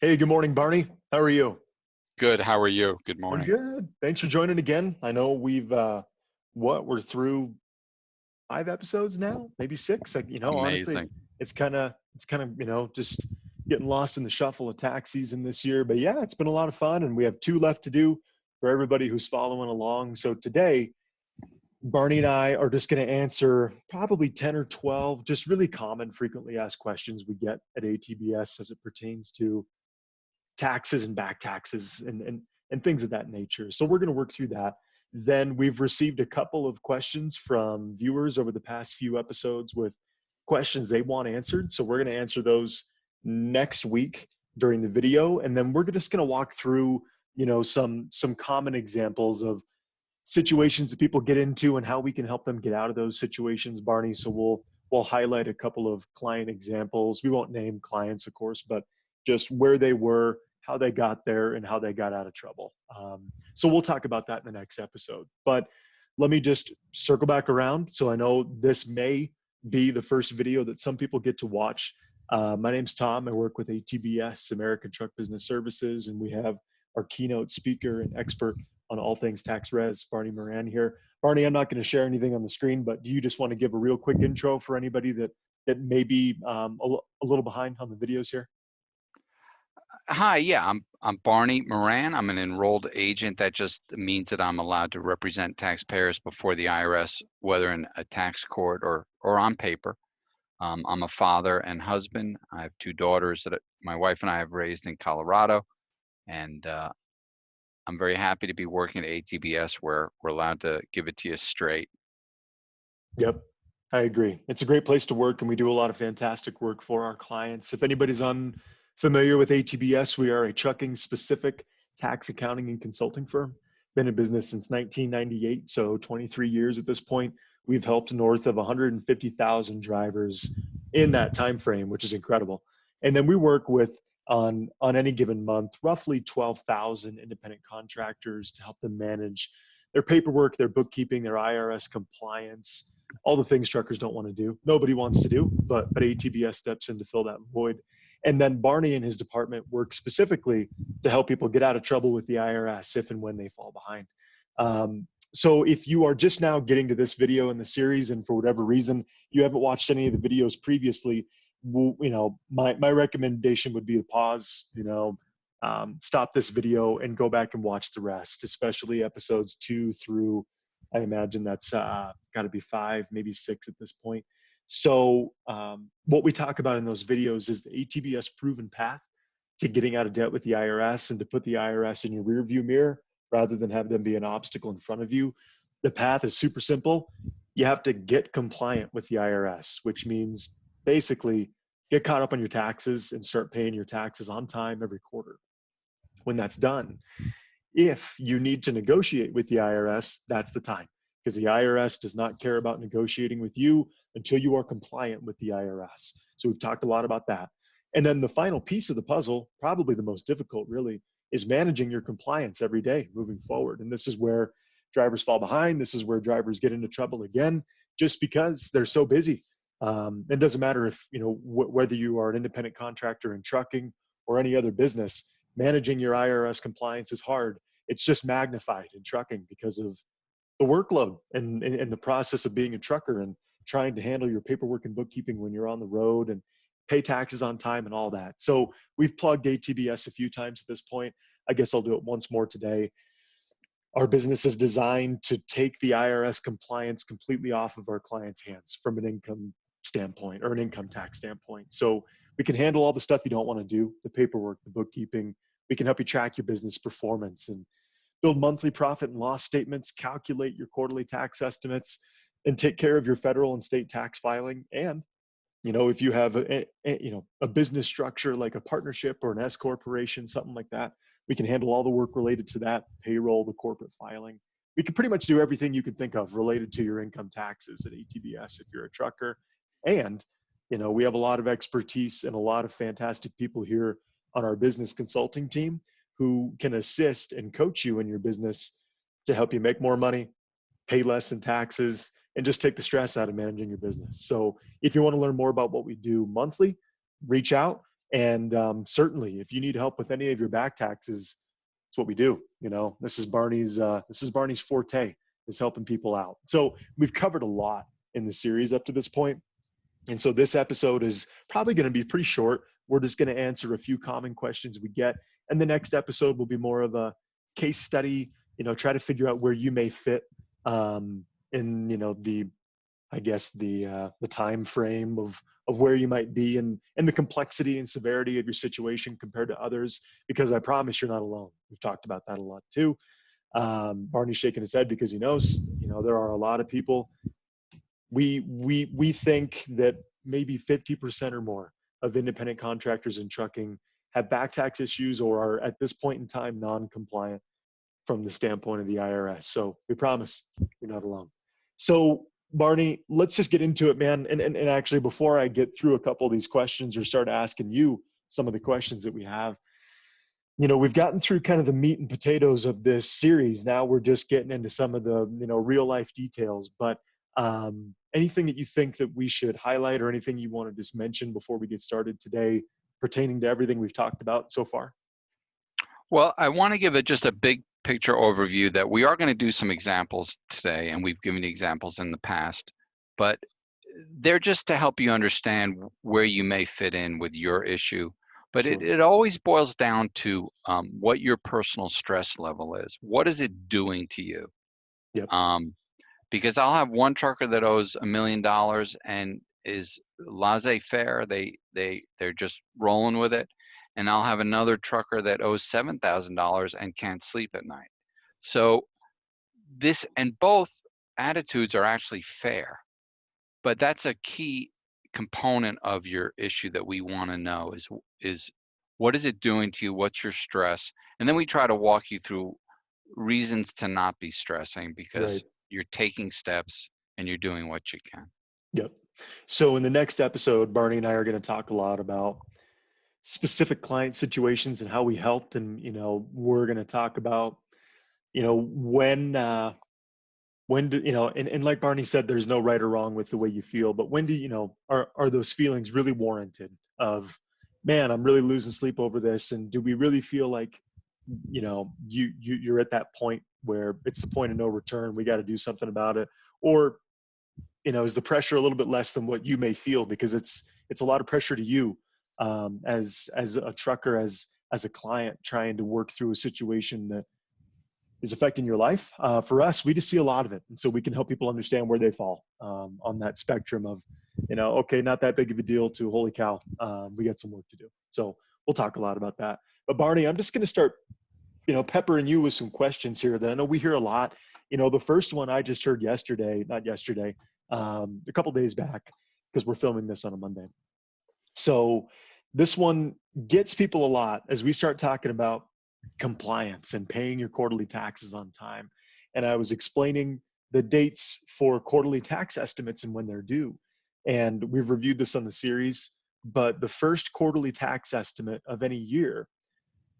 Hey, good morning, Barney. How are you? Good. How are you? Good I'm morning. good. Thanks for joining again. I know we're through 5 episodes now, maybe six. Honestly, Amazing. it's kind of just getting lost in the shuffle of tax season this year. But yeah, it's been a lot of fun, and we have two left to do for everybody who's following along. So today, Barney and I are just going to answer probably 10 or 12 just really common, frequently asked questions we get at ATBS as it pertains to taxes and back taxes and things of that nature. So we're going to work through that. Then we've received a couple of questions from viewers over the past few episodes with questions they want answered. So we're going to answer those next week during the video, and then we're just going to walk through some common examples of situations that people get into and how we can help them get out of those situations, Barney. So we'll highlight a couple of client examples. We won't name clients, of course, but just where they were, how they got there, and how they got out of trouble. So we'll talk about that in the next episode. But let me just circle back around. So I know this may be the first video that some people get to watch. My name's Tom. I work with ATBS, American Truck Business Services, and we have our keynote speaker and expert on all things tax res, Barney Moran here. Barney, I'm not going to share anything on the screen, but do you just want to give a real quick intro for anybody that may be a little behind on the videos here? Hi, yeah, I'm Barney Moran. I'm an enrolled agent. That just means that I'm allowed to represent taxpayers before the IRS, whether in a tax court or on paper. I'm a father and husband. I have two daughters that my wife and I have raised in Colorado, and I'm very happy to be working at ATBS where we're allowed to give it to you straight. Yep, I agree. It's a great place to work, and we do a lot of fantastic work for our clients. If anybody's unfamiliar with ATBS, we are a trucking specific tax accounting and consulting firm. Been in business since 1998, so 23 years at this point. We've helped north of 150,000 drivers in that time frame, which is incredible. And then we work with on any given month roughly 12,000 independent contractors to help them manage their paperwork, their bookkeeping, their IRS compliance, all the things truckers don't want to do. Nobody wants to do, but ATBS steps in to fill that void. And then Barney and his department work specifically to help people get out of trouble with the IRS if and when they fall behind. So if you are just now getting to this video in the series, and for whatever reason you haven't watched any of the videos previously, my recommendation would be to pause, stop this video and go back and watch the rest, especially episodes 2 through, I imagine that's got to be 5, maybe 6 at this point. So what we talk about in those videos is the ATBS proven path to getting out of debt with the IRS and to put the IRS in your rearview mirror rather than have them be an obstacle in front of you. The path is super simple. You have to get compliant with the IRS, which means basically get caught up on your taxes and start paying your taxes on time every quarter. When that's done, if you need to negotiate with the IRS, that's the time, because the IRS does not care about negotiating with you until you are compliant with the IRS. So we've talked a lot about that. And then the final piece of the puzzle, probably the most difficult really, is managing your compliance every day moving forward. And this is where drivers fall behind. This is where drivers get into trouble again, just because they're so busy. It doesn't matter if, whether you are an independent contractor in trucking or any other business, managing your IRS compliance is hard. It's just magnified in trucking because of the workload and the process of being a trucker and trying to handle your paperwork and bookkeeping when you're on the road and pay taxes on time and all that. So we've plugged ATBS a few times at this point. I guess I'll do it once more today. Our business is designed to take the IRS compliance completely off of our clients' hands from an income standpoint or an income tax standpoint. So we can handle all the stuff you don't want to do, the paperwork, the bookkeeping. We can help you track your business performance and build monthly profit and loss statements, calculate your quarterly tax estimates, and take care of your federal and state tax filing. And if you have a business structure like a partnership or an S corporation, something like that, we can handle all the work related to that, payroll, the corporate filing. We can pretty much do everything you can think of related to your income taxes at ATBS if you're a trucker. And we have a lot of expertise and a lot of fantastic people here on our business consulting team who can assist and coach you in your business to help you make more money, pay less in taxes, and just take the stress out of managing your business. So if you want to learn more about what we do monthly, reach out And certainly, if you need help with any of your back taxes, it's what we do. This is Barney's forte, is helping people out. So we've covered a lot in the series up to this point. And so this episode is probably going to be pretty short. We're just going to answer a few common questions we get. And the next episode will be more of a case study, try to figure out where you may fit in, the time frame of where you might be and the complexity and severity of your situation compared to others, because I promise you're not alone. We've talked about that a lot too. Barney's shaking his head because he knows, there are a lot of people. We think that maybe 50% or more of independent contractors in trucking have back tax issues or are at this point in time non-compliant from the standpoint of the IRS. So we promise you're not alone. So Barney, let's just get into it, man. And actually, before I get through a couple of these questions or start asking you some of the questions that we have, we've gotten through kind of the meat and potatoes of this series. Now we're just getting into some of the, real life details. But anything that you think that we should highlight or anything you want to just mention before we get started today pertaining to everything we've talked about so far? Well, I want to give it just a big picture overview that we are going to do some examples today, and we've given examples in the past, but they're just to help you understand where you may fit in with your issue. But Sure. it always boils down to what your personal stress level is. What is it doing to you? Yep. Because I'll have one trucker that owes $1 million and is laissez-faire. They're just rolling with it. And I'll have another trucker that owes $7,000 and can't sleep at night. So both attitudes are actually fair, but that's a key component of your issue that we want to know is what is it doing to you? What's your stress? And then we try to walk you through reasons to not be stressing Right. because you're taking steps and you're doing what you can. Yep. So in the next episode, Barney and I are going to talk a lot about specific client situations and how we helped. And, we're going to talk about, when do, and like Barney said, there's no right or wrong with the way you feel, but when do, are those feelings really warranted of, man, I'm really losing sleep over this. And do we really feel like, you're at that point where it's the point of no return. We got to do something about it. Or, is the pressure a little bit less than what you may feel, because it's a lot of pressure to you as a trucker, as a client trying to work through a situation that is affecting your life. For us, we just see a lot of it, and so we can help people understand where they fall on that spectrum of, okay, not that big of a deal to holy cow, we got some work to do. So we'll talk a lot about that. But Barney, I'm just going to start, peppering you with some questions here that I know we hear a lot. The first one I just heard not yesterday, a couple days back, because we're filming this on a Monday. So this one gets people a lot as we start talking about compliance and paying your quarterly taxes on time. And I was explaining the dates for quarterly tax estimates and when they're due. And we've reviewed this on the series, but the first quarterly tax estimate of any year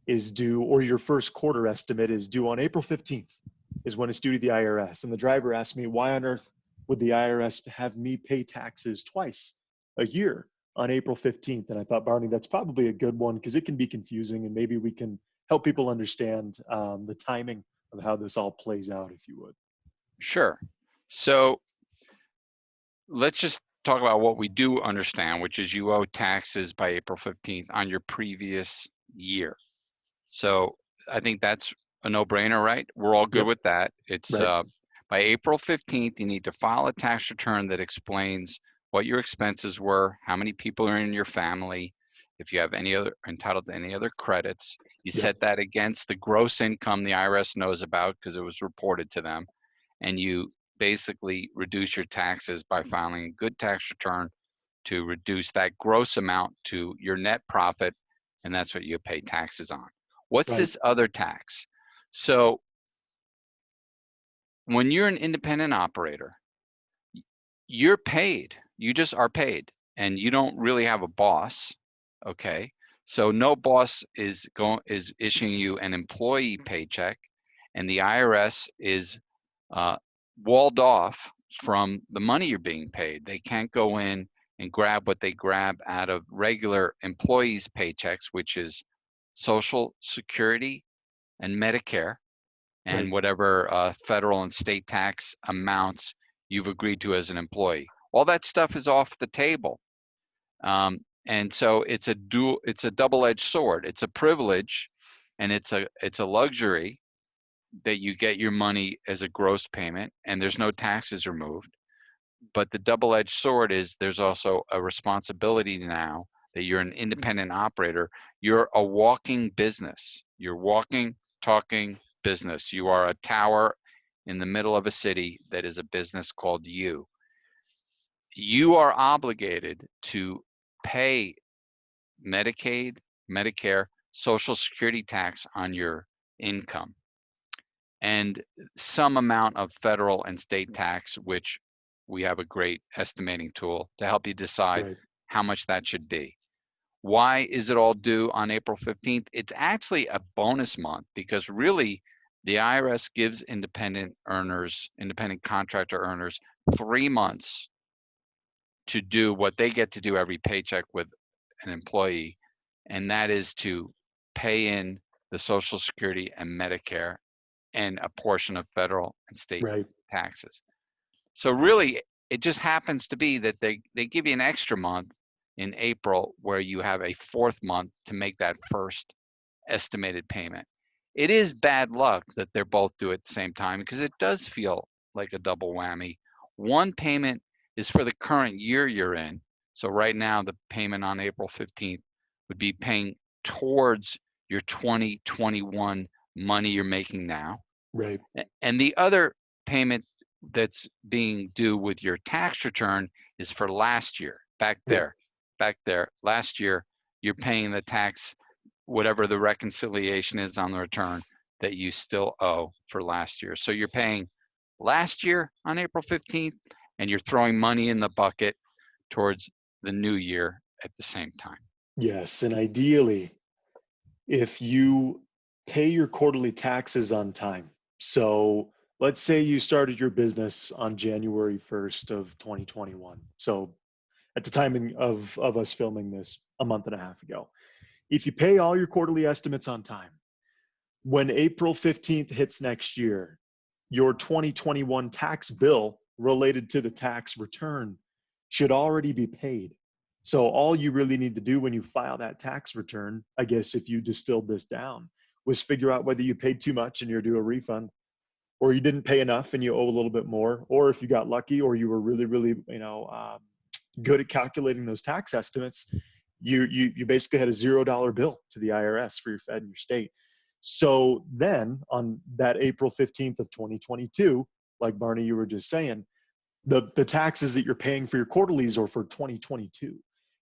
is due, or your first quarter estimate is due on April 15th is when it's due to the IRS. And the driver asked me, why on earth would the IRS have me pay taxes twice a year on April 15th? And I thought, Barney, that's probably a good one because it can be confusing, and maybe we can help people understand the timing of how this all plays out, if you would. Sure. So let's just talk about what we do understand, which is you owe taxes by April 15th on your previous year. So I think that's a no-brainer, right? We're all good Yep. with that. It's Right. by April 15th, you need to file a tax return that explains what your expenses were, how many people are in your family, if you have any other entitled to any other credits. You Yep. set that against the gross income the IRS knows about because it was reported to them, and you basically reduce your taxes by filing a good tax return to reduce that gross amount to your net profit, and that's what you pay taxes on. What's Right. this other tax? So when you're an independent operator, you're paid. You just are paid, and you don't really have a boss. Okay, so no boss is issuing you an employee paycheck, and the IRS is walled off from the money you're being paid. They can't go in and grab what they grab out of regular employees' paychecks, which is Social Security and Medicare, Right. and whatever federal and state tax amounts you've agreed to as an employee. All that stuff is off the table. And so it's a double-edged sword. It's a privilege and it's a luxury that you get your money as a gross payment and there's no taxes removed. But the double-edged sword is there's also a responsibility now that you're an independent operator. You're a walking business. You're walking, talking business. You are a tower in the middle of a city that is a business called you. You are obligated to pay Medicaid, Medicare, Social Security tax on your income, and some amount of federal and state tax, which we have a great estimating tool to help you decide Right. how much that should be. Why is it all due on April 15th? It's actually a bonus month because really the IRS gives independent earners, independent contractor earners, 3 months to do what they get to do every paycheck with an employee, and that is to pay in the Social Security and Medicare and a portion of federal and state Right. taxes. So really, it just happens to be that they give you an extra month in April where you have a 4th month to make that first estimated payment. It is bad luck that they're both due at the same time because it does feel like a double whammy. One payment is for the current year you're in. So right now, the payment on April 15th would be paying towards your 2021 money you're making now. Right. And the other payment that's being due with your tax return is for last year. Back Yep. there, last year, you're paying the tax, whatever the reconciliation is on the return that you still owe for last year. So you're paying last year on April 15th, and you're throwing money in the bucket towards the new year at the same time. Yes. And ideally, if you pay your quarterly taxes on time. So let's say you started your business on January 1st of 2021. So at the timing of us filming this a month and a half ago. If you pay all your quarterly estimates on time, when April 15th hits next year, your 2021 tax bill related to the tax return should already be paid. So all you really need to do when you file that tax return, I guess if you distilled this down, was figure out whether you paid too much and you're due a refund, or you didn't pay enough and you owe a little bit more, or if you got lucky or you were really, really, good at calculating those tax estimates, you basically had a $0 bill to the IRS for your Fed and your state. So then on that April 15th of 2022, like Barney, you were just saying, the taxes that you're paying for your quarterlies are for 2022.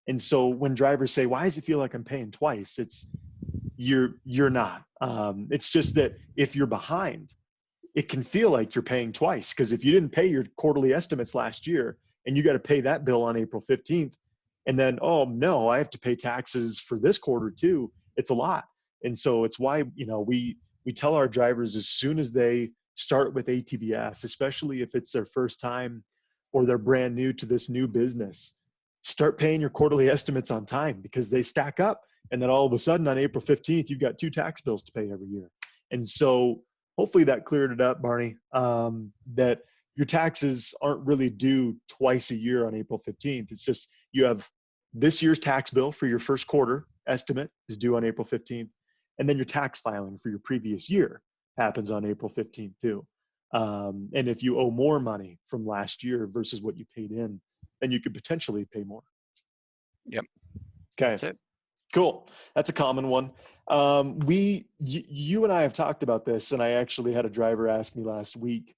And so when drivers say, why does it feel like I'm paying twice? It's you're not. It's just that if you're behind, it can feel like you're paying twice, because if you didn't pay your quarterly estimates last year and you got to pay that bill on April 15th, and then, oh no, I have to pay taxes for this quarter too, it's a lot. And so it's why, we tell our drivers as soon as they start with ATBS, especially if it's their first time or they're brand new to this new business, start paying your quarterly estimates on time, because they stack up. And then all of a sudden on April 15th, you've got 2 tax bills to pay every year. And so hopefully that cleared it up, Barney, that your taxes aren't really due twice a year on April 15th. It's just you have this year's tax bill for your first quarter estimate is due on April 15th. And then your tax filing for your previous year happens on April 15th too. And if you owe more money from last year versus what you paid in, then you could potentially pay more. Yep, Okay, that's it. cool. That's a common one. You and I have talked about this, and I actually had a driver ask me last week.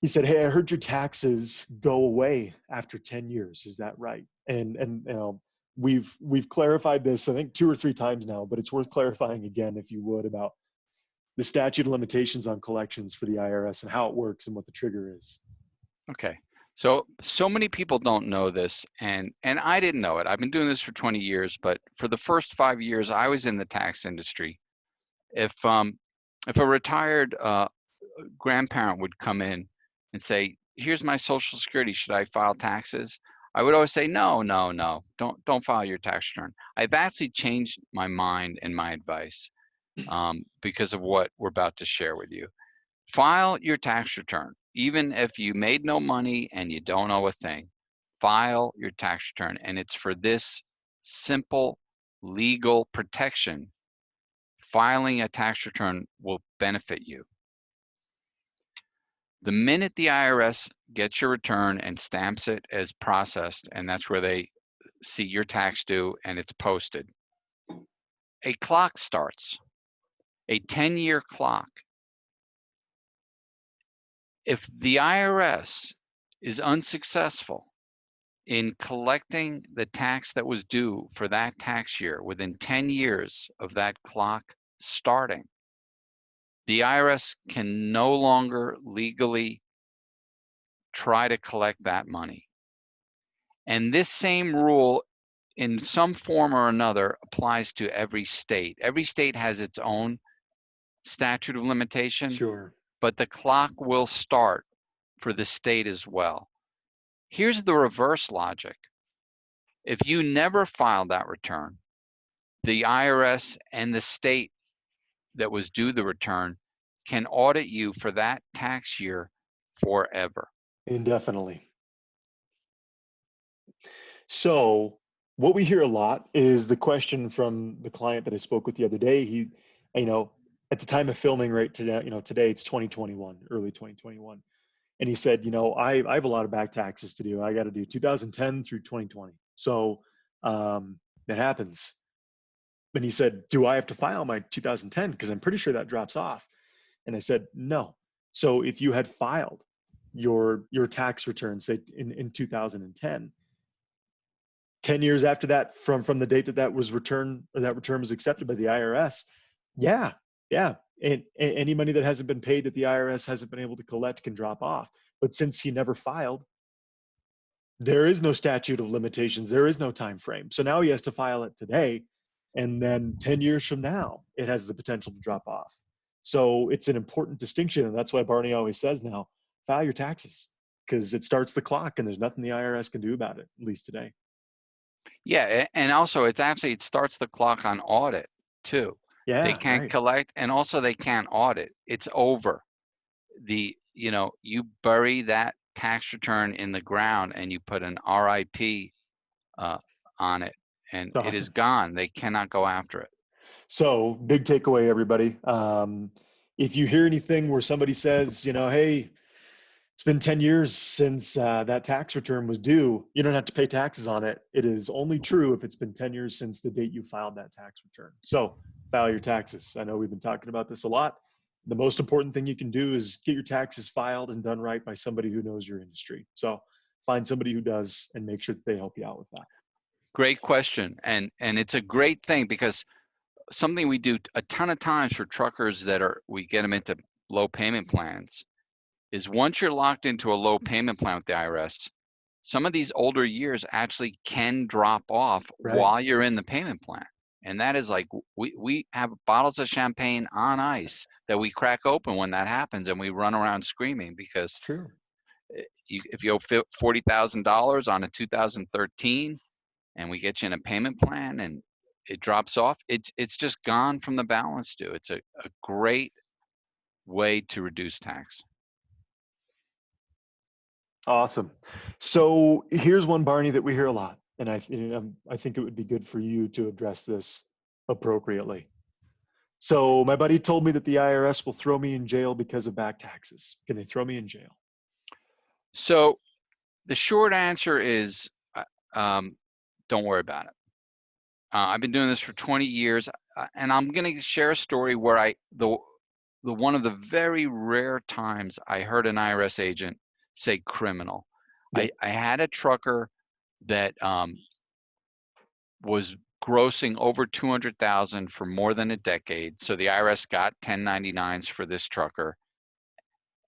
He said, "Hey, I heard your taxes go away after 10 years. Is that right?" And we've clarified this, I think 2 or 3 times now, but it's worth clarifying again, if you would, about the statute of limitations on collections for the IRS and how it works and what the trigger is. Okay. So many people don't know this, and I didn't know it. I've been doing this for 20 years, but for the first 5 years, I was in the tax industry. If a retired grandparent would come in and say, "Here's my Social Security. Should I file taxes?" I would always say, no, no, no, don't file your tax return. I've actually changed my mind and my advice because of what we're about to share with you. File your tax return. Even if you made no money and you don't owe a thing, file your tax return. And it's for this simple legal protection. Filing a tax return will benefit you. The minute the IRS gets your return and stamps it as processed, and that's where they see your tax due and it's posted, a clock starts, a 10-year clock. If the IRS is unsuccessful in collecting the tax that was due for that tax year within 10 years of that clock starting, the IRS can no longer legally try to collect that money. And this same rule, in some form or another, applies to every state. Every state has its own statute of limitation, Sure. but the clock will start for the state as well. Here's the reverse logic. If you never filed that return, the IRS and the state that was due the return can audit you for that tax year forever. Indefinitely. So what we hear a lot is the question from the client that I spoke with the other day. He, you know, at the time of filming right today, today it's 2021, early 2021. And he said, I have a lot of back taxes to do. I got to do 2010 through 2020. So it happens. And he said, do I have to file my 2010? Because I'm pretty sure that drops off. And I said, no. So if you had filed your tax return, say in 2010, 10 years after that, from the date that was returned, or that return was accepted by the IRS, yeah, yeah. And any money that hasn't been paid that the IRS hasn't been able to collect can drop off. But since he never filed, there is no statute of limitations. There is no time frame. So now he has to file it today, and then 10 years from now, it has the potential to drop off. So it's an important distinction, and that's why Barney always says now, file your taxes, because it starts the clock, and there's nothing the IRS can do about it, at least today. Yeah, and also it starts the clock on audit too. They Yeah, can't right. collect, and also they can't audit. It's over. You bury that tax return in the ground and you put an RIP on it, and It's it is awesome. gone. They cannot go after it. So big takeaway, everybody. If you hear anything where somebody says, hey, it's been 10 years since that tax return was due, you don't have to pay taxes on it. It is only true if it's been 10 years since the date you filed that tax return. So file your taxes. I know we've been talking about this a lot. The most important thing you can do is get your taxes filed and done right by somebody who knows your industry. So find somebody who does and make sure that they help you out with that. Great question, and it's a great thing because something we do a ton of times for truckers we get them into low payment plans is once you're locked into a low payment plan with the IRS, some of these older years actually can drop off Right. while you're in the payment plan. And that is like, we have bottles of champagne on ice that we crack open when that happens, and we run around screaming because It's true. if you owe $40,000 on a 2013 and we get you in a payment plan and it drops off, it's just gone from the balance due. It's a great way to reduce tax. Awesome. So here's one, Barney, that we hear a lot, and I think it would be good for you to address this appropriately. So my buddy told me that the IRS will throw me in jail because of back taxes. Can they throw me in jail? So the short answer is don't worry about it. I've been doing this for 20 years, and I'm going to share a story where the one of the very rare times I heard an IRS agent say criminal. Yep. I had a trucker that was grossing over 200,000 for more than a decade. So the IRS got 1099s for this trucker,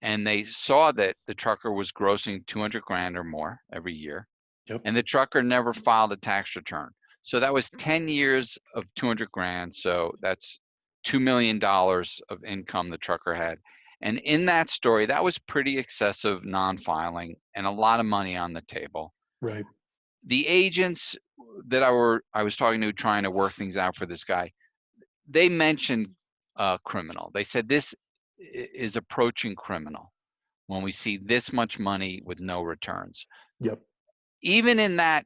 and they saw that the trucker was grossing 200 grand or more every year, Yep. and the trucker never filed a tax return. So that was 10 years of 200 grand. So that's $2 million of income the trucker had. And in that story, that was pretty excessive non-filing and a lot of money on the table. Right. the agents that I was talking to trying to work things out for this guy, they mentioned criminal. They said this is approaching criminal when we see this much money with no returns. Yep. Even in that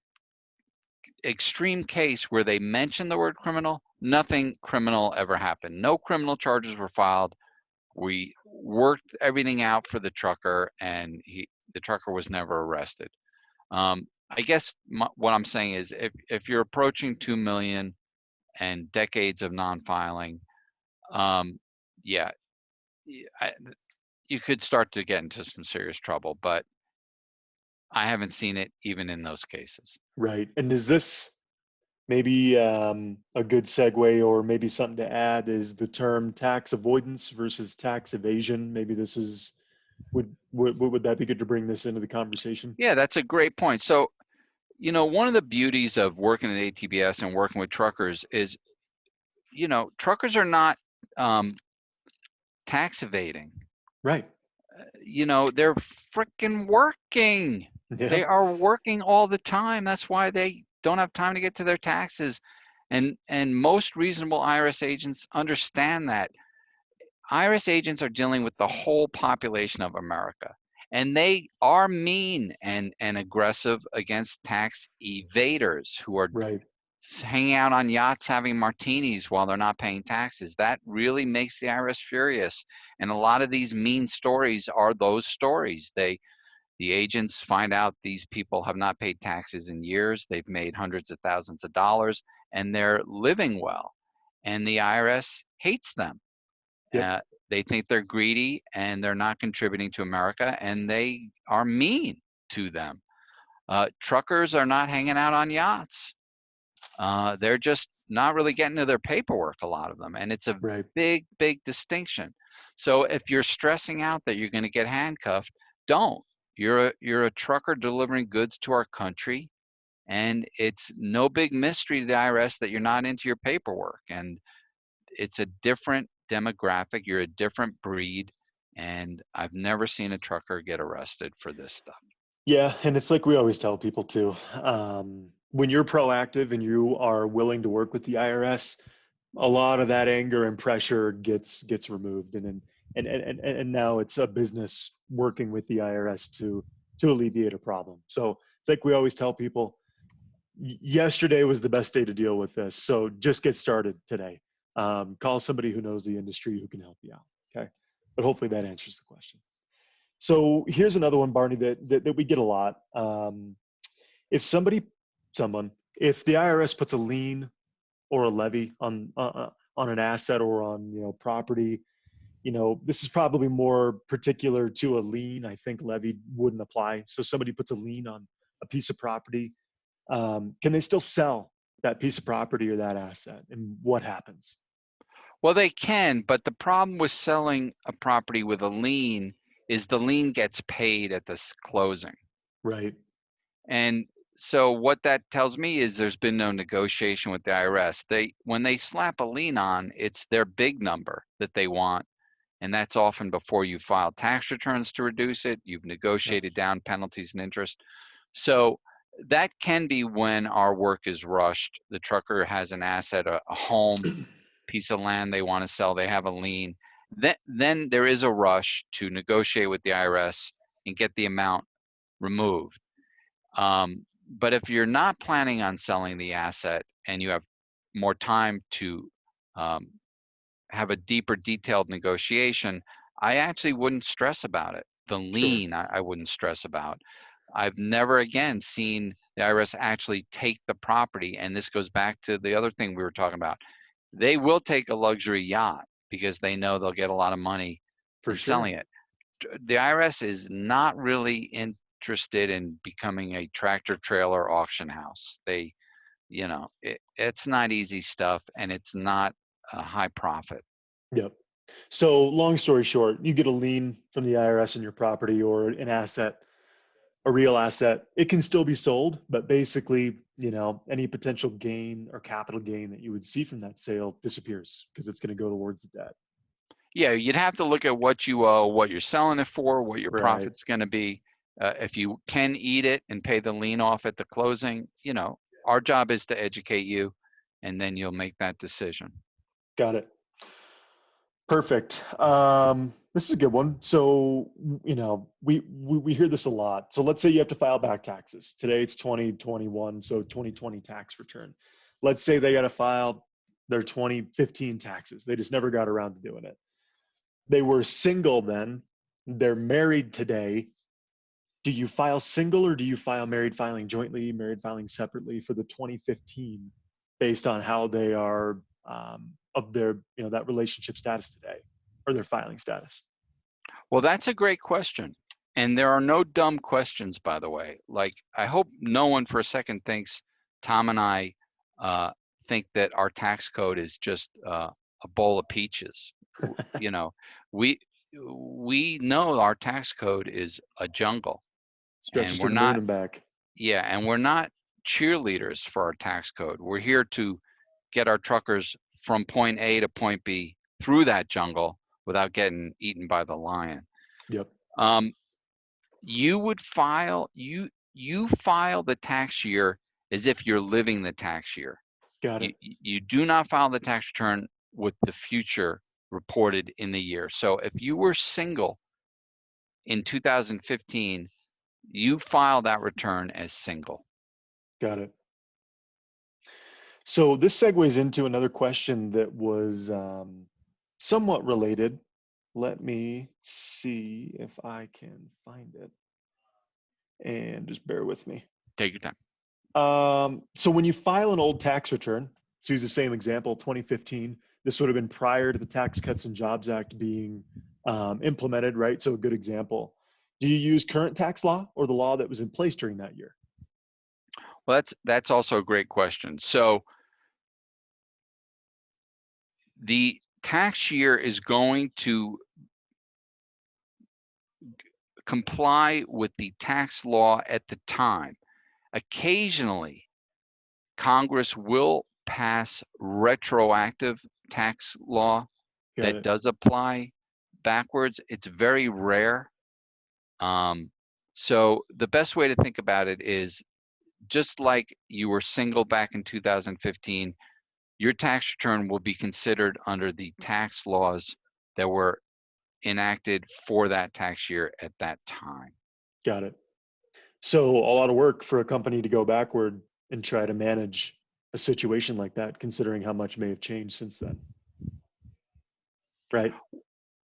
extreme case where they mentioned the word criminal, nothing criminal ever happened. No criminal charges were filed. We worked everything out for the trucker, and the trucker was never arrested. I guess what I'm saying is, if you're approaching 2 million and decades of non-filing, yeah, you could start to get into some serious trouble. But I haven't seen it even in those cases. Right. And is this maybe a good segue, or maybe something to add, is the term tax avoidance versus tax evasion? Maybe this is, would that be good to bring this into the conversation? Yeah, that's a great point. So, one of the beauties of working at ATBS and working with truckers is, truckers are not tax evading. Right. They're freaking working. Yeah. They are working all the time. That's why they don't have time to get to their taxes. And most reasonable IRS agents understand that. IRS agents are dealing with the whole population of America, and they are mean and aggressive against tax evaders who are Right. hanging out on yachts having martinis while they're not paying taxes. That really makes the IRS furious. And a lot of these mean stories are those stories. The agents find out these people have not paid taxes in years. They've made hundreds of thousands of dollars, and they're living well. And the IRS hates them. Yep. Uh, they think they're greedy and they're not contributing to America, and they are mean to them. Truckers are not hanging out on yachts. They're just not really getting to their paperwork, a lot of them. And it's a Right. big, big distinction. So if you're stressing out that you're going to get handcuffed, don't. You're a trucker delivering goods to our country, and it's no big mystery to the IRS that you're not into your paperwork. And it's a different demographic. You're a different breed, and I've never seen a trucker get arrested for this stuff. Yeah, and it's like we always tell people too. When you're proactive and you are willing to work with the IRS, a lot of that anger and pressure gets removed, and now it's a business working with the IRS to alleviate a problem. So it's like we always tell people, yesterday was the best day to deal with this, so just get started today. Call somebody who knows the industry who can help you out. Okay, but hopefully that answers the question. So here's another one, Barney, that we get a lot. If someone, if the IRS puts a lien or a levy on an asset or on property, this is probably more particular to a lien. I think levy wouldn't apply. So somebody puts a lien on a piece of property. Can they still sell that piece of property or that asset? And what happens? Well, they can, but the problem with selling a property with a lien is the lien gets paid at this closing. Right. And so what that tells me is there's been no negotiation with the IRS. When they slap a lien on, it's their big number that they want. And that's often before you file tax returns to reduce it. You've Yep. negotiated down penalties and interest. So that can be when our work is rushed. The trucker has an asset, a home, piece of land they want to sell, they have a lien. Then there is a rush to negotiate with the IRS and get the amount removed. But if you're not planning on selling the asset and you have more time to have a deeper, detailed negotiation, I actually wouldn't stress about it. The Sure. lien, I wouldn't stress about. I've never again seen the IRS actually take the property, and this goes back to the other thing we were talking about. They will take a luxury yacht because they know they'll get a lot of money For in sure. selling it. The IRS is not really interested in becoming a tractor trailer auction house. It's not easy stuff, and it's not a high profit. Yep. So long story short, you get a lien from the IRS on your property or an asset, a real asset. It can still be sold, but basically, any potential gain or capital gain that you would see from that sale disappears because it's going to go towards the debt. Yeah, you'd have to look at what you owe, what you're selling it for, what your Right. profit's going to be. If you can eat it and pay the lien off at the closing, our job is to educate you, and then you'll make that decision. Got it. Perfect. This is a good one. So, we hear this a lot. So let's say you have to file back taxes. Today it's 2021, so 2020 tax return. Let's say they got to file their 2015 taxes. They just never got around to doing it. They were single then. They're married today. Do you file single or do you file married filing jointly, married filing separately for the 2015 based on how they are of their, that relationship status today or their filing status? Well, that's a great question. And there are no dumb questions, by the way. Like, I hope no one for a second thinks Tom and I think that our tax code is just a bowl of peaches. We we know our tax code is a jungle, Stretches and to we're the moon not, and back. yeah, and we're not cheerleaders for our tax code. We're here to get our truckers from point A to point B through that jungle without getting eaten by the lion. Yep. Um, you would file you file the tax year as if you're living the tax year. Got You it. you do not file the tax return with the future reported in the year. So if you were single in 2015, you file that return as single. Got it. So this segues into another question that was somewhat related. Let me see if I can find it, and just bear with me. Take your time. So when you file an old tax return, let's use the same example, 2015, this would have been prior to the Tax Cuts and Jobs Act being implemented, right? So a good example. Do you use current tax law or the law that was in place during that year? Well, that's also a great question. So the tax year is going to comply with the tax law at the time. Occasionally, Congress will pass retroactive tax law Got that it. does apply backwards. It's very rare. So the best way to think about it is just like you were single back in 2015, your tax return will be considered under the tax laws that were enacted for that tax year at that time. Got it. So a lot of work for a company to go backward and try to manage a situation like that, considering how much may have changed since then. Right?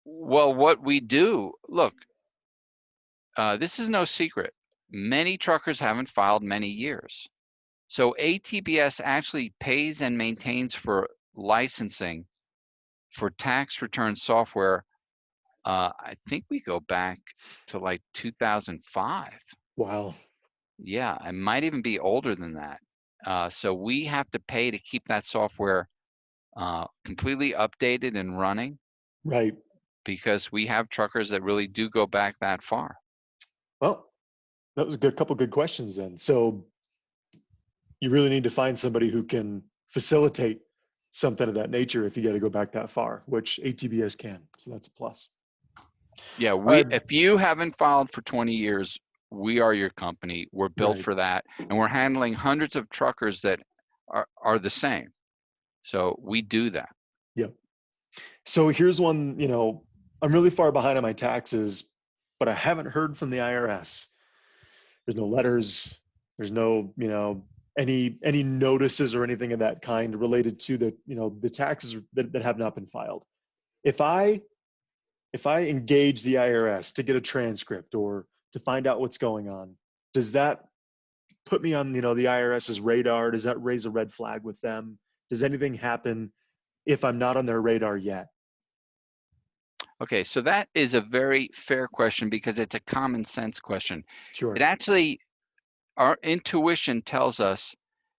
Well, what we do, look, this is no secret. Many truckers haven't filed many years. So ATBS actually pays and maintains for licensing for tax return software. I think we go back to like 2005. Wow. Yeah, it might even be older than that. So we have to pay to keep that software completely updated and running Right. because we have truckers that really do go back that far. Well, that was a good couple good questions then. So you really need to find somebody who can facilitate something of that nature if you got to go back that far, which ATBS can. So that's a plus. Yeah, All right. if you haven't filed for 20 years, we are your company. We're built Right. for that, and we're handling hundreds of truckers that are the same. So we do that. Yep. So here's one, I'm really far behind on my taxes, but I haven't heard from the IRS. There's no letters, there's no, any notices or anything of that kind related to the taxes that have not been filed. If I engage the IRS to get a transcript or to find out what's going on, does that put me on, the IRS's radar? Does that raise a red flag with them? Does anything happen if I'm not on their radar yet? Okay, so that is a very fair question because it's a common sense question. It Sure. actually, our intuition tells us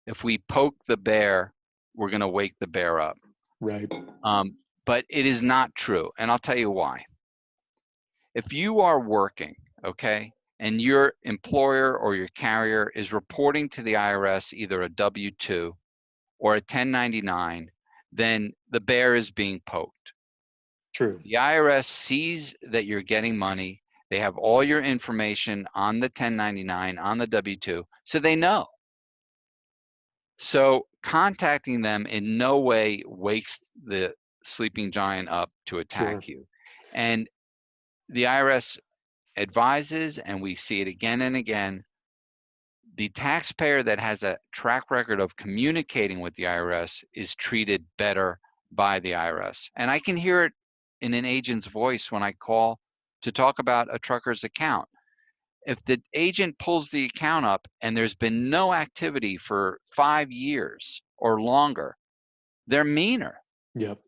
if we poke the bear, we're going to wake the bear up. Right. But it is not true, and I'll tell you why. If you are working, okay, and your employer or your carrier is reporting to the IRS either a W-2 or a 1099, then the bear is being poked. True. The IRS sees that you're getting money They have all your information on the 1099, on the W-2, so they know. So contacting them in no way wakes the sleeping giant up to attack Sure. you. And the IRS advises, and we see it again and again, the taxpayer that has a track record of communicating with the IRS is treated better by the IRS. And I can hear it in an agent's voice when I call to talk about a trucker's account. If the agent pulls the account up and there's been no activity for 5 years or longer, they're meaner. Yep.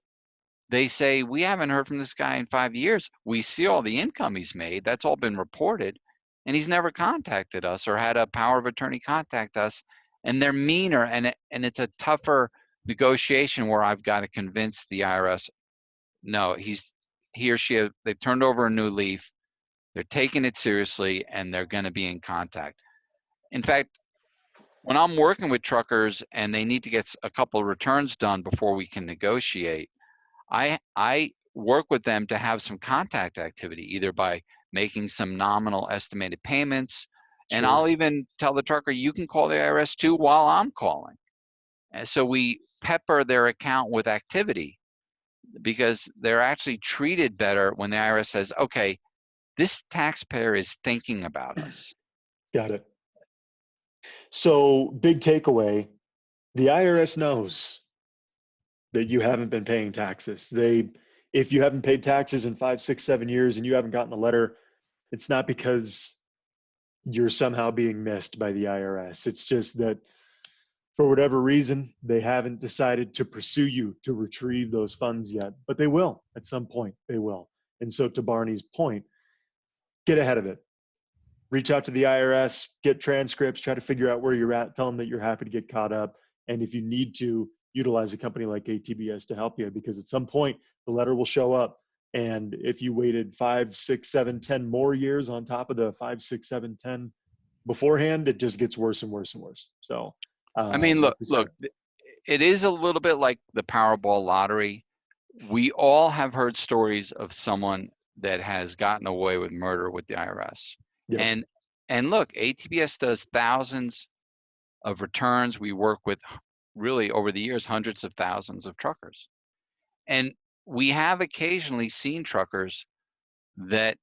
They say, we haven't heard from this guy in 5 years. We see all the income he's made. That's all been reported. And he's never contacted us or had a power of attorney contact us. And they're meaner. And it's a tougher negotiation where I've got to convince the IRS, no, he or she, they've turned over a new leaf. They're taking it seriously and they're going to be in contact. In fact, when I'm working with truckers and they need to get a couple of returns done before we can negotiate, I work with them to have some contact activity, either by making some nominal estimated payments, and Sure. I'll even tell the trucker, you can call the IRS too while I'm calling. And so we pepper their account with activity because they're actually treated better when the IRS says, okay, this taxpayer is thinking about us. Got it. So, big takeaway, the IRS knows that you haven't been paying taxes. If you haven't paid taxes in 5, 6, 7 years and you haven't gotten a letter, it's not because you're somehow being missed by the IRS. It's just that for whatever reason, they haven't decided to pursue you to retrieve those funds yet, but they will at some point. They will. And so, to Barney's point, get ahead of it. Reach out to the IRS, get transcripts, try to figure out where you're at, tell them that you're happy to get caught up. And if you need to, utilize a company like ATBS to help you, because at some point the letter will show up. And if you waited 5, 6, 7, 10 more years on top of the 5, 6, 7, 10 beforehand, it just gets worse and worse and worse. So, I mean, like look, we said, look, it is a little bit like the Powerball lottery. We all have heard stories of someone that has gotten away with murder with the IRS. yep, And look, ATBS does thousands of returns. We work with really over the years hundreds of thousands of truckers. And we have occasionally seen truckers that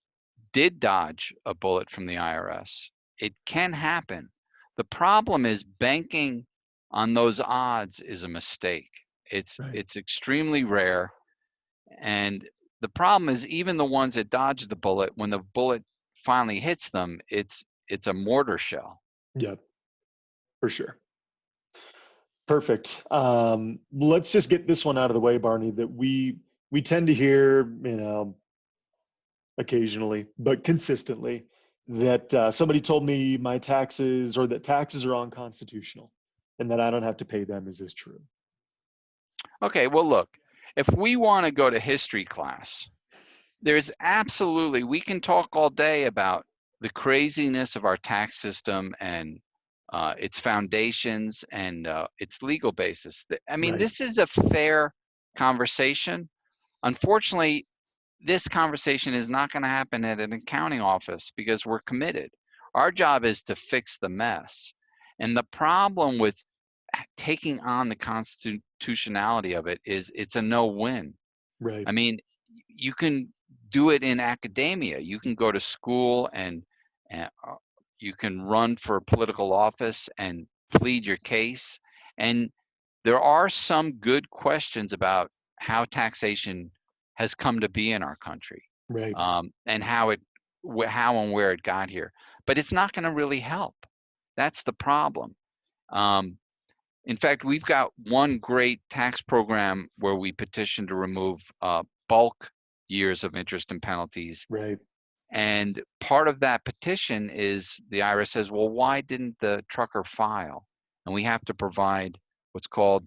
did dodge a bullet from the IRS. It can happen. The problem is banking on those odds is a mistake. right, It's extremely rare. And the problem is even the ones that dodge the bullet, when the bullet finally hits them, it's a mortar shell. yep, for sure. Perfect. Let's just get this one out of the way, Barney, that we tend to hear, occasionally, but consistently, that somebody told me my taxes or that taxes are unconstitutional and that I don't have to pay them. Is this true? Okay, well, look, if we want to go to history class, there's absolutely, we can talk all day about the craziness of our tax system and its foundations and its legal basis. I mean, Right, this is a fair conversation. Unfortunately, this conversation is not going to happen at an accounting office because we're committed. Our job is to fix the mess. And the problem with taking on the constitutionality of it is it's a no-win. right, I mean, you can do it in academia. You can go to school and you can run for political office and plead your case. And there are some good questions about how taxation has come to be in our country, right, and how and where it got here. But it's not going to really help. That's the problem. Um, in fact, we've got one great tax program where we petition to remove bulk years of interest and penalties. right, And part of that petition is the IRS says, well, why didn't the trucker file? And we have to provide what's called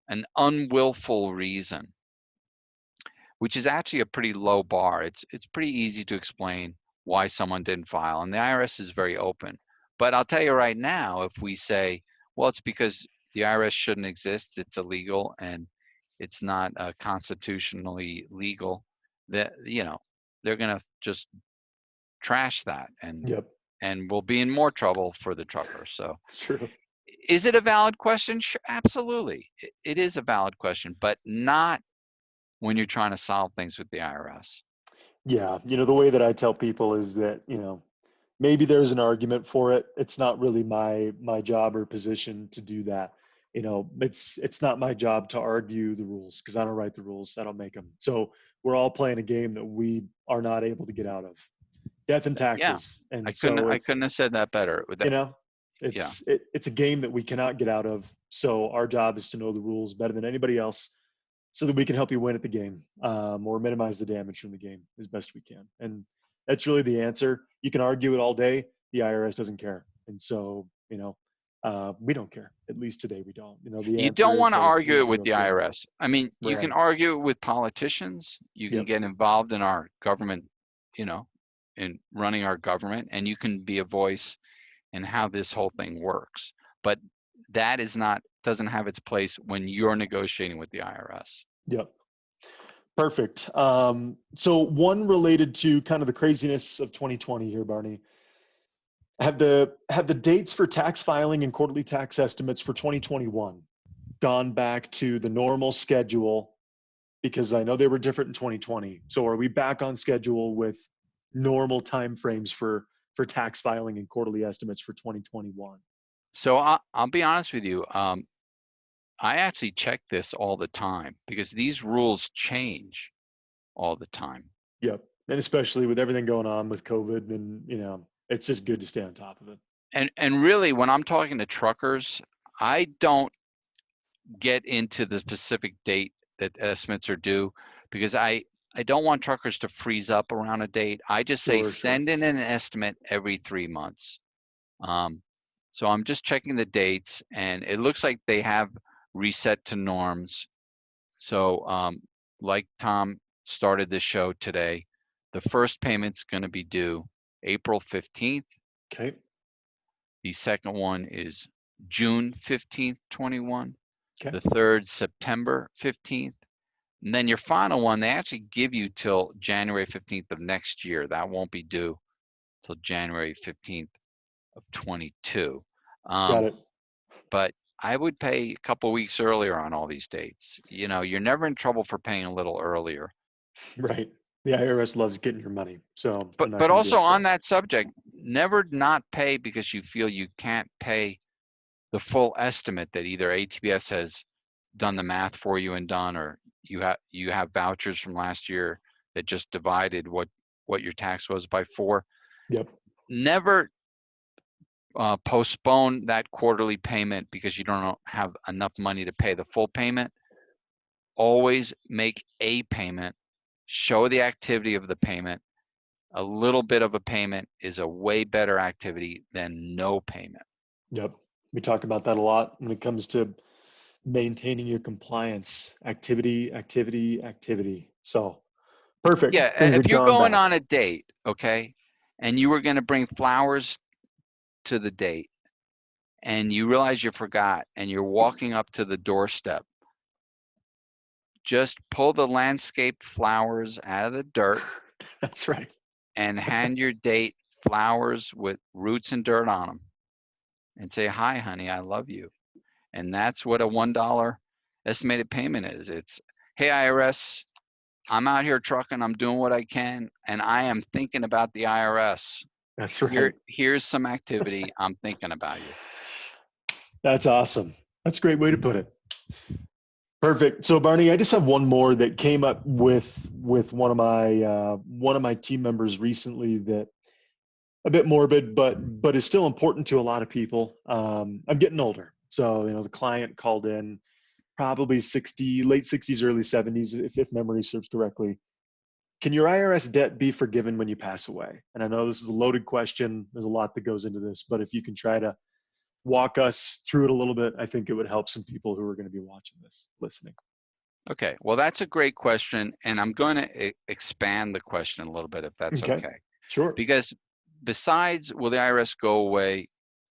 an unwillful reason, which is actually a pretty low bar. It's pretty easy to explain why someone didn't file, and the IRS is very open. But I'll tell you right now, if we say, well, it's because the IRS shouldn't exist, it's illegal, and it's not constitutionally legal, that they're going to just trash that, Yep. and we'll be in more trouble for the truckers. So It's true. is it a valid question? Sure, absolutely. It is a valid question, but not when you're trying to solve things with the IRS. Yeah. The way that I tell people is that, maybe there's an argument for it. It's not really my job or position to do that. It's not my job to argue the rules because I don't write the rules. I don't make them. So we're all playing a game that we are not able to get out of. Death and Yeah, taxes. And so I it's, couldn't have said that better. With you that, know, yeah. it's a game that we cannot get out of. So our job is to know the rules better than anybody else so that we can help you win at the game, or minimize the damage from the game as best we can. And that's really the answer. You can argue it all day. The IRS doesn't care. And so, we don't care. At least today we don't. The You don't answer want to argue is it with we're the okay. IRS. I mean, you can Right. argue it with politicians. You can Yep. get involved in our government, you know, in running our government, and you can be a voice in how this whole thing works. But that doesn't have its place when you're negotiating with the IRS. Yep. Perfect. So one related to kind of the craziness of 2020 here, Barney. Have the dates for tax filing and quarterly tax estimates for 2021 gone back to the normal schedule? Because I know they were different in 2020. So are we back on schedule with normal timeframes for tax filing and quarterly estimates for 2021? So I'll be honest with you. I actually check this all the time because these rules change all the time. Yep. And especially with everything going on with COVID, and it's just good to stay on top of it. And really, when I'm talking to truckers, I don't get into the specific date that estimates are due because I don't want truckers to freeze up around a date. I just say Sure, sure. send in an estimate every 3 months. Um, so I'm just checking the dates, and it looks like they have reset to norms. So like Tom started the show today, the first payment's going to be due April 15th. Okay. The second one is June 15th, 21. Okay. The third, September 15th. And then your final one, they actually give you till January 15th of next year. That won't be due till January 15th of 22. Got Um, it. but I would pay a couple weeks earlier on all these dates. You're never in trouble for paying a little earlier. Right. The IRS loves getting your money, so they're not But going to do also it for on us. that subject, never not pay because you feel you can't pay the full estimate that either ATBS has done the math for you and done, or you have vouchers from last year that just divided what your tax was by 4. Yep. Never postpone that quarterly payment because you don't have enough money to pay the full payment. Always make a payment. Show the activity of the payment. A little bit of a payment is a way better activity than no payment. Yep. We talk about that a lot when it comes to maintaining your compliance. Activity, activity, activity. So perfect. Yeah, Things if have you're gone going back. on a date, okay, and you were going to bring flowers to the date, and you realize you forgot, and you're walking up to the doorstep, just pull the landscaped flowers out of the dirt That's right. and hand your date flowers with roots and dirt on them and say, "Hi, honey, I love you." And that's what a $1 estimated payment is. It's, "Hey, IRS, I'm out here trucking, I'm doing what I can, and I am thinking about the IRS. That's right. Here's some activity. I'm thinking about you." That's awesome. That's a great way to put it. Perfect. So Barney, I just have one more that came up with one of my team members recently, that a bit morbid, but is still important to a lot of people. I'm getting older, so the client called in probably 60, late 60s, early 70s, if memory serves correctly. Can your IRS debt be forgiven when you pass away? And I know this is a loaded question. There's a lot that goes into this, but if you can try to walk us through it a little bit, I think it would help some people who are going to be watching this, listening. Okay, well, that's a great question, and I'm going to expand the question a little bit, if that's Okay, okay. sure. Because besides, will the IRS go away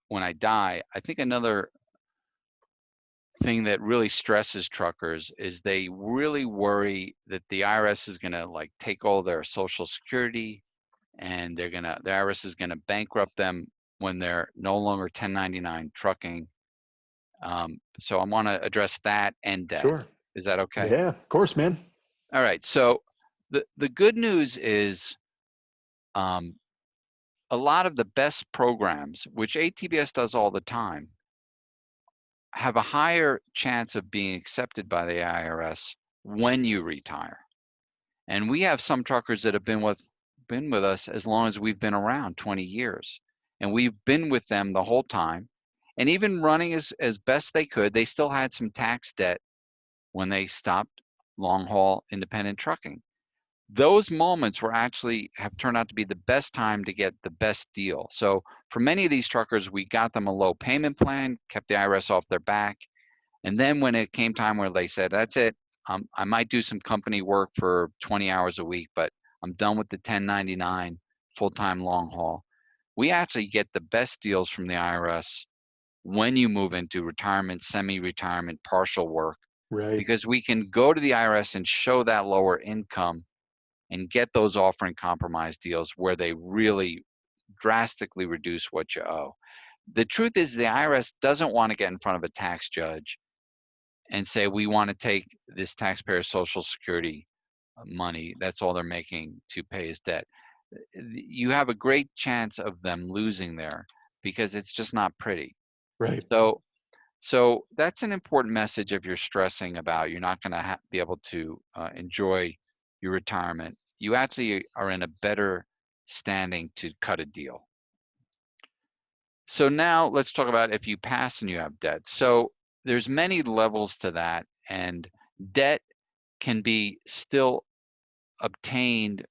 when I die? I think another thing that really stresses truckers is they really worry that the IRS is going to like take all their Social Security, and the IRS is gonna bankrupt them when they're no longer 1099 trucking. So I want to address that and death. Sure. Is that okay? Yeah, of course, man. All right. So the good news is um, a lot of the best programs, which ATBS does all the time, have a higher chance of being accepted by the IRS when you retire. And we have some truckers that have been with us as long as we've been around, 20 years. And we've been with them the whole time. And even running as best they could, they still had some tax debt when they stopped long haul independent trucking. Those moments were actually have turned out to be the best time to get the best deal. So for many of these truckers, we got them a low payment plan, kept the IRS off their back. And then when it came time where they said, that's it, I might do some company work for 20 hours a week, but I'm done with the 1099 full-time long haul. We actually get the best deals from the IRS when you move into retirement, semi-retirement, partial work, Right. because we can go to the IRS and show that lower income and get those offering compromise deals where they really drastically reduce what you owe. The truth is the IRS doesn't want to get in front of a tax judge and say, we want to take this taxpayer's Social Security money. That's all they're making to pay his debt. You have a great chance of them losing there because it's just not pretty. Right. So that's an important message if you're stressing about you're not going to be able to enjoy your retirement. You actually are in a better standing to cut a deal. So now let's talk about if you pass and you have debt. So there's many levels to that, and debt can be still obtained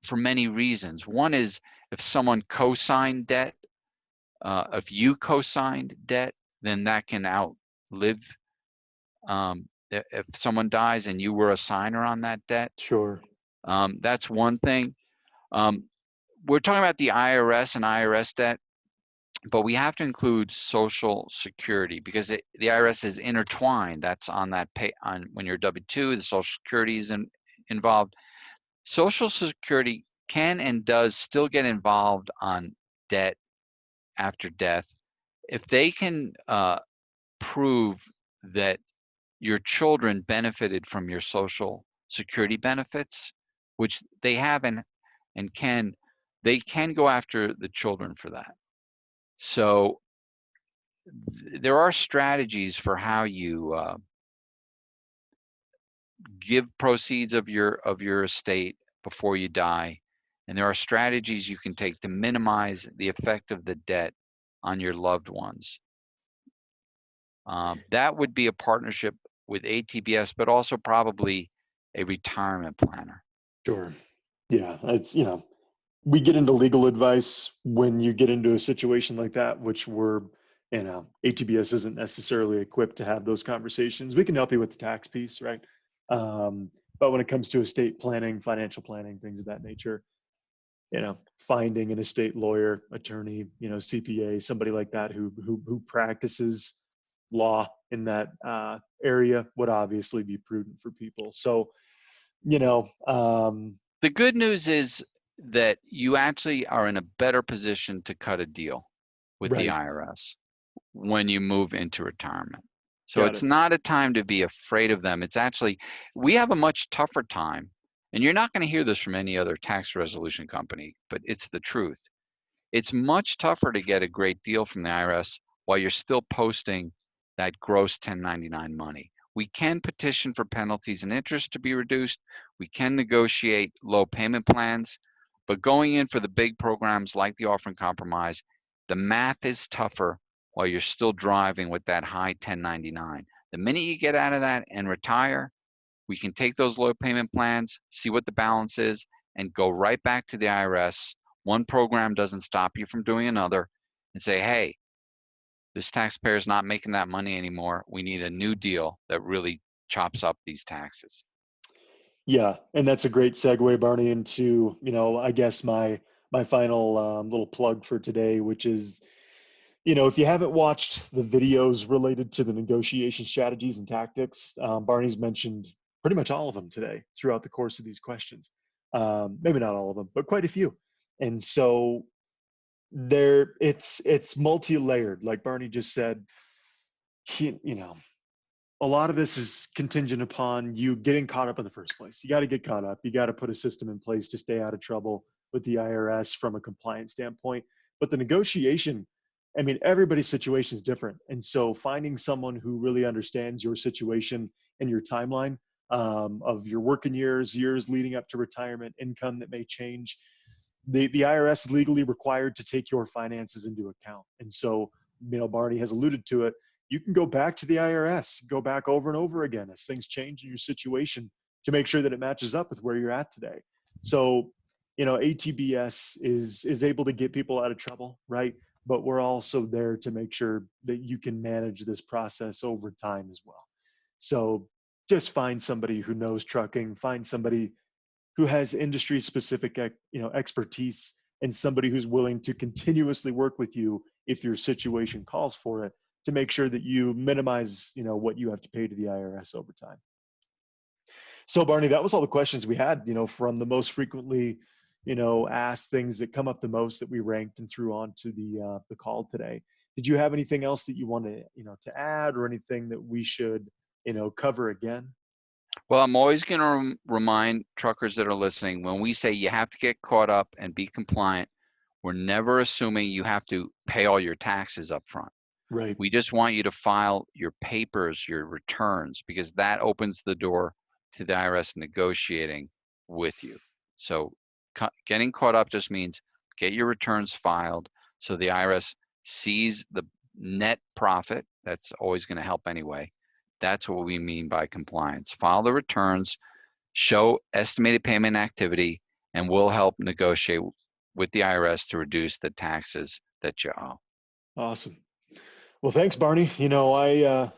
for many reasons. One is if someone co-signed debt, if you co-signed debt, then that can outlive. If someone dies and you were a signer on that debt, Sure. that's one thing. Um, we're talking about the IRS and IRS debt, but we have to include Social Security because the IRS is intertwined. That's on that pay on when you're W-2, the Social Security is involved. Social Security can and does still get involved on debt after death if they can prove that your children benefited from your Social Security benefits, which they have and can, they can go after the children for that. So there are strategies for how you give proceeds of your estate before you die, and there are strategies you can take to minimize the effect of the debt on your loved ones. That would be a partnership with ATBS, but also probably a retirement planner. Sure. Yeah. It's, we get into legal advice when you get into a situation like that, which ATBS isn't necessarily equipped to have those conversations. We can help you with the tax piece, right? But when it comes to estate planning, financial planning, things of that nature, finding an estate lawyer, attorney, CPA, somebody like that who practices law in that area would obviously be prudent for people. So, you know, um, The good news is that you actually are in a better position to cut a deal with the right, IRS when you move into retirement. So got it's it. not a time to be afraid of them. It's actually, we have a much tougher time. And you're not going to hear this from any other tax resolution company, but it's the truth. It's much tougher to get a great deal from the IRS while you're still posting that gross 1099 money. We can petition for penalties and interest to be reduced. We can negotiate low payment plans, but going in for the big programs like the Offering Compromise, the math is tougher while you're still driving with that high 1099. The minute you get out of that and retire, we can take those low payment plans, see what the balance is, and go right back to the IRS. One program doesn't stop you from doing another and say, hey, this taxpayer is not making that money anymore. We need a new deal that really chops up these taxes. Yeah, and that's a great segue, Barney, into I guess my final little plug for today, which is if you haven't watched the videos related to the negotiation strategies and tactics, Barney's mentioned pretty much all of them today throughout the course of these questions. Maybe not all of them, but quite a few. And so it's multi-layered. Like Barney just said, you know, a lot of this is contingent upon you getting caught up in the first place. You got to get caught up. You got to put a system in place to stay out of trouble with the IRS from a compliance standpoint. But the negotiation, I mean, everybody's situation is different. And so finding someone who really understands your situation and your timeline of your working years leading up to retirement, income that may change, the IRS is legally required to take your finances into account. And so, Barney has alluded to it. You can go back to the IRS, go back over and over again as things change in your situation to make sure that it matches up with where you're at today. So, ATBS is able to get people out of trouble, right? But we're also there to make sure that you can manage this process over time as well. So just find somebody who knows trucking, find somebody who has industry specific expertise, and somebody who's willing to continuously work with you if your situation calls for it, to make sure that you minimize what you have to pay to the IRS over time. So Barney, that was all the questions we had, from the most frequently asked things that come up the most that we ranked and threw onto the call today. Did you have anything else that you want to add, or anything that we should cover again? Well, I'm always going to remind truckers that are listening, when we say you have to get caught up and be compliant, we're never assuming you have to pay all your taxes up front. Right. We just want you to file your papers, your returns, because that opens the door to the IRS negotiating with you. So getting caught up just means get your returns filed so the IRS sees the net profit. That's always going to help anyway. That's what we mean by compliance. File the returns, show estimated payment activity, and we'll help negotiate with the IRS to reduce the taxes that you owe. Awesome. Well, thanks, Barney. I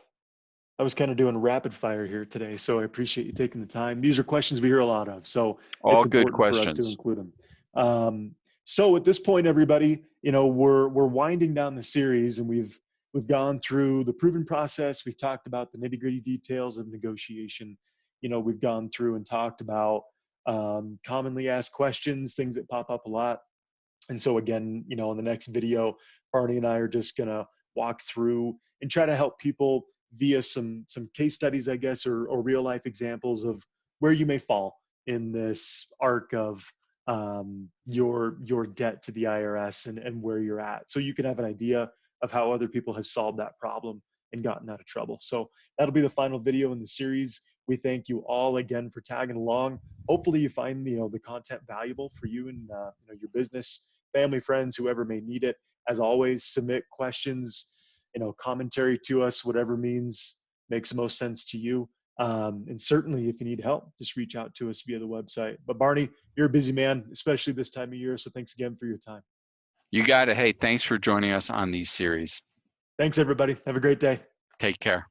was kind of doing rapid fire here today, so I appreciate you taking the time. These are questions we hear a lot of, so All it's good important for us to questions. include them. So at this point, everybody, we're winding down the series, and we've gone through the proven process. We've talked about the nitty-gritty details of negotiation. We've gone through and talked about commonly asked questions, things that pop up a lot. And so again, in the next video, Barney and I are just gonna walk through and try to help people via some case studies, I guess, or real life examples of where you may fall in this arc of your debt to the IRS, and where you're at, so you can have an idea of how other people have solved that problem and gotten out of trouble. So that'll be the final video in the series. We thank you all again for tagging along. Hopefully you find the content valuable for you and your business, family, friends, whoever may need it. As always, submit questions, commentary to us, whatever means makes the most sense to you. And certainly if you need help, just reach out to us via the website. But Barney, you're a busy man, especially this time of year. So thanks again for your time. You got it. Hey, thanks for joining us on these series. Thanks, everybody. Have a great day. Take care.